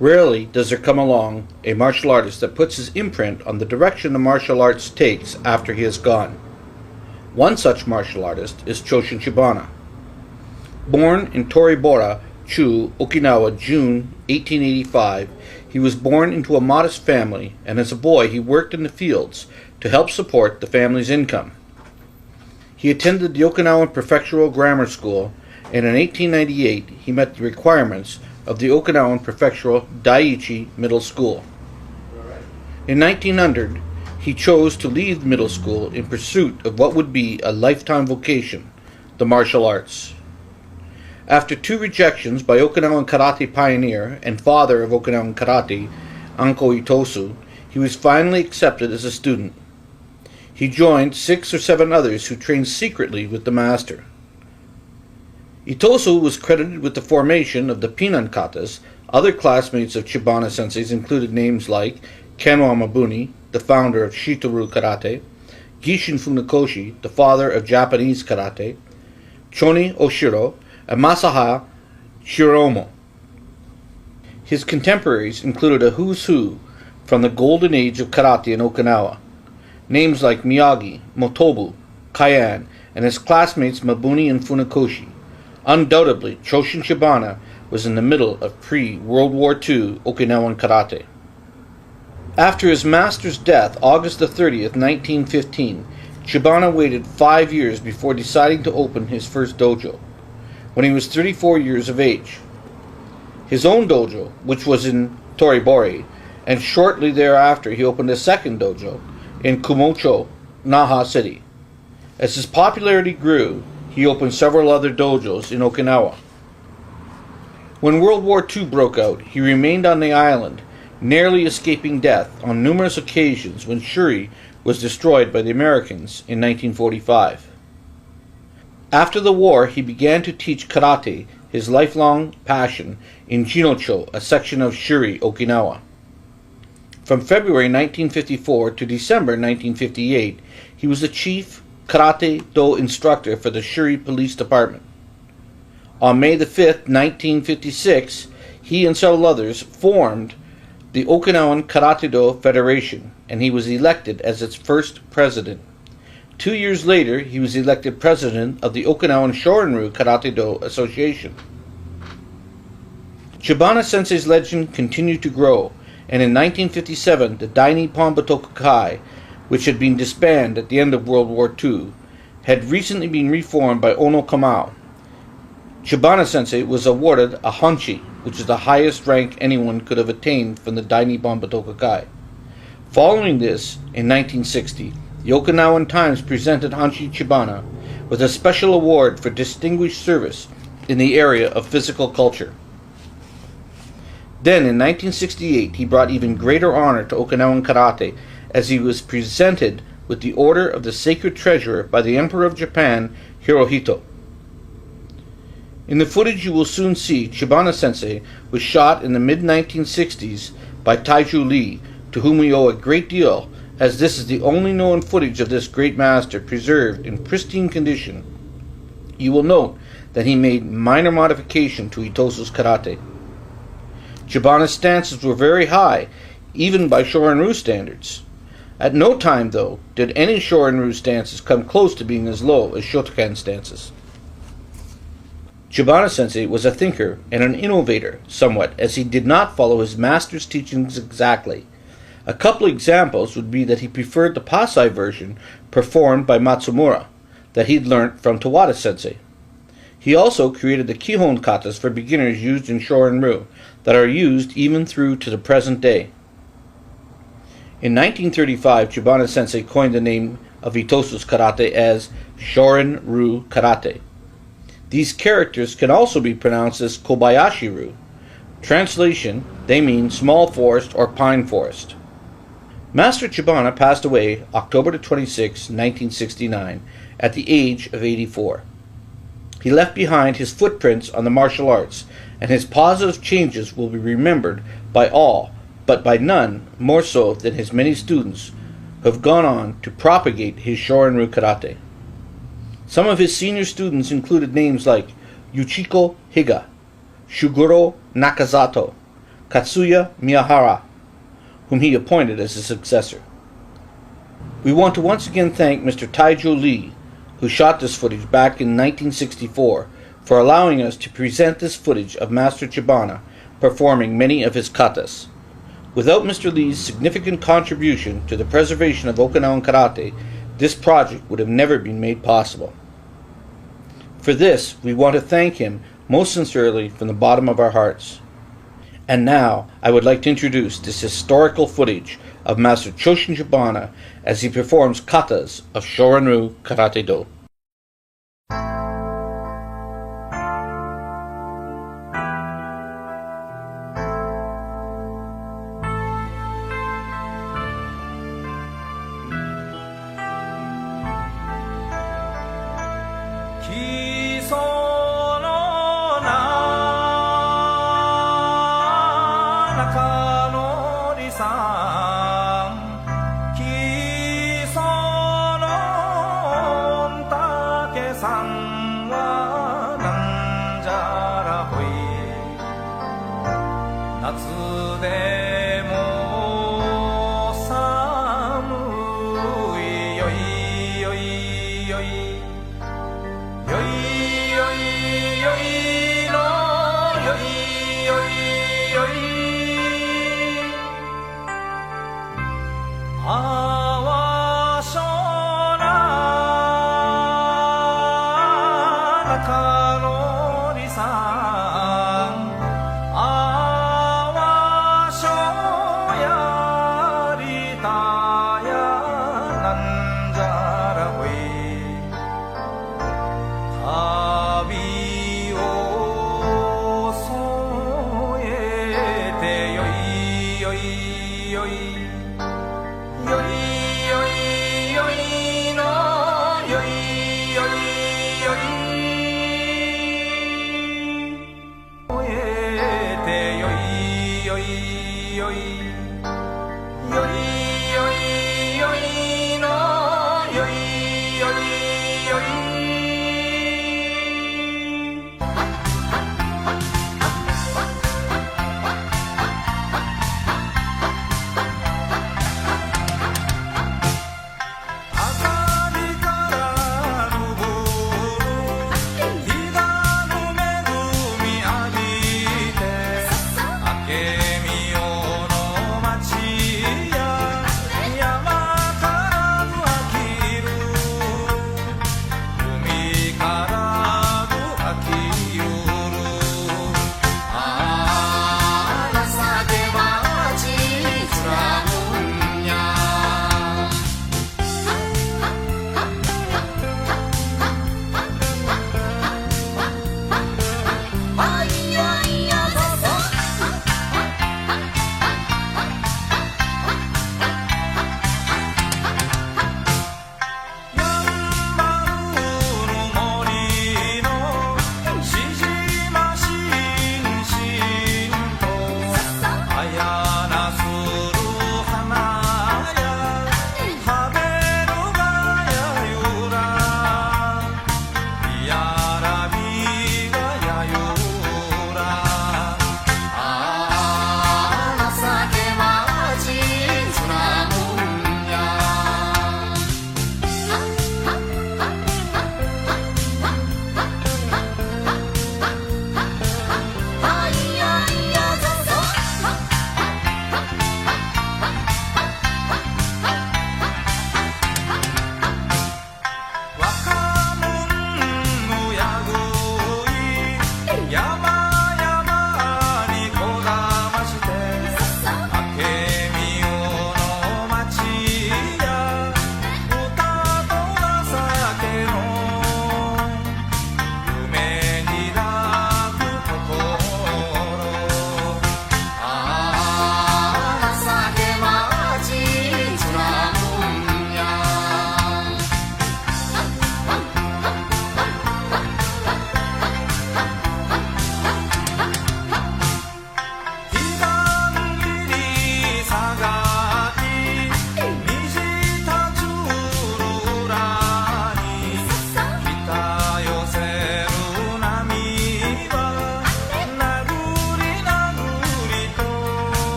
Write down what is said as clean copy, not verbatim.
Rarely does there come along a martial artist that puts his imprint on the direction the martial arts takes after he has gone. One such martial artist is Choshin Shibana. Born in Toribora, Chu, Okinawa, June 1885, he was born into a modest family, and as a boy he worked in the fields to help support the family's income. He attended the Okinawan Prefectural Grammar School, and in 1898 he met the requirements of the Okinawan Prefectural Daiichi Middle School. In 1900, he chose to leave middle school in pursuit of what would be a lifetime vocation, the martial arts. After 2 rejections by Okinawan karate pioneer and father of Okinawan karate, Anko Itosu, he was finally accepted as a student. He joined 6 or 7 others who trained secretly with the master. Itosu was credited with the formation of the Pinan katas. Other classmates of Chibana Sensei's included names like Kenwa Mabuni, the founder of Shito-ryu karate, Gishin Funakoshi, the father of Japanese karate, Choni Oshiro, and Masaha Shiromo. His contemporaries included a who's who from the golden age of karate in Okinawa, names like Miyagi, Motobu, Kayan, and his classmates Mabuni and Funakoshi. Undoubtedly, Choshin Shibana was in the middle of pre-World War II Okinawan karate. After his master's death, August the 30th, 1915, Shibana waited 5 years before deciding to open his first dojo, when he was 34 years of age. His own dojo, which was in Toribori, and shortly thereafter he opened a second dojo in Kumocho, Naha City. As his popularity grew, he opened several other dojos in Okinawa. When World War II broke out, he remained on the island, narrowly escaping death on numerous occasions when Shuri was destroyed by the Americans in 1945. After the war, he began to teach karate, his lifelong passion, in Jinocho, a section of Shuri, Okinawa. From February 1954 to December 1958, he was the chief karate-do instructor for the Shuri Police Department. On May the 5th, 1956, he and several others formed the Okinawan Karate-do Federation, and he was elected as its first president. 2 years later, he was elected president of the Okinawan Shorin-ryu Karate-do Association. Shibana Sensei's legend continued to grow, and in 1957, the Dai Nippon Butokukai, which had been disbanded at the end of World War II, had recently been reformed by Ono Kamau. Shibana Sensei was awarded a Hanshi, which is the highest rank anyone could have attained from the Dai Nippon Butokukai. Following this, in 1960, the Okinawan Times presented Hanshi Shibana with a special award for distinguished service in the area of physical culture. Then, in 1968, he brought even greater honor to Okinawan karate as he was presented with the Order of the Sacred Treasure by the Emperor of Japan, Hirohito. In the footage you will soon see, Shibana Sensei was shot in the mid-1960s by Taiju Lee, to whom we owe a great deal, as this is the only known footage of this great master preserved in pristine condition. You will note that he made minor modification to Itosu's karate. Shibana's stances were very high, even by Shorin-ryu standards. At no time, though, did any Shorin-ryu stances come close to being as low as Shotokan stances. Shibana Sensei was a thinker and an innovator, somewhat, as he did not follow his master's teachings exactly. A couple examples would be that he preferred the Pasai version performed by Matsumura, that he'd learnt from Tawada Sensei. He also created the Kihon katas for beginners used in Shorin-ryu, that are used even through to the present day. In 1935, Shibana Sensei coined the name of Itosu's karate as Shorin-ryu karate. These characters can also be pronounced as Kobayashi-ryu. Translation, they mean small forest or pine forest. Master Shibana passed away October 26, 1969, at the age of 84. He left behind his footprints on the martial arts, and his positive changes will be remembered by all, but by none more so than his many students who have gone on to propagate his Shorin-ryu karate. Some of his senior students included names like Yuchiko Higa, Shuguro Nakazato, Katsuya Miyahara, whom he appointed as his successor. We want to once again thank Mr. Taijo Lee, who shot this footage back in 1964, for allowing us to present this footage of Master Chibana performing many of his katas. Without Mr. Lee's significant contribution to the preservation of Okinawan karate, this project would have never been made possible. For this, we want to thank him most sincerely from the bottom of our hearts. And now, I would like to introduce this historical footage of Master Choshin Chibana as he performs katas of Shorin-ryu Karate Do. 木曽の中のりさん木曽の御嶽さんはなんじゃらほい夏でも寒いよいよいよいよいよいよいのよいよいよいあわしょな中のりさんあわしょやりたやなんじゃらほい旅を添えてよいよいよい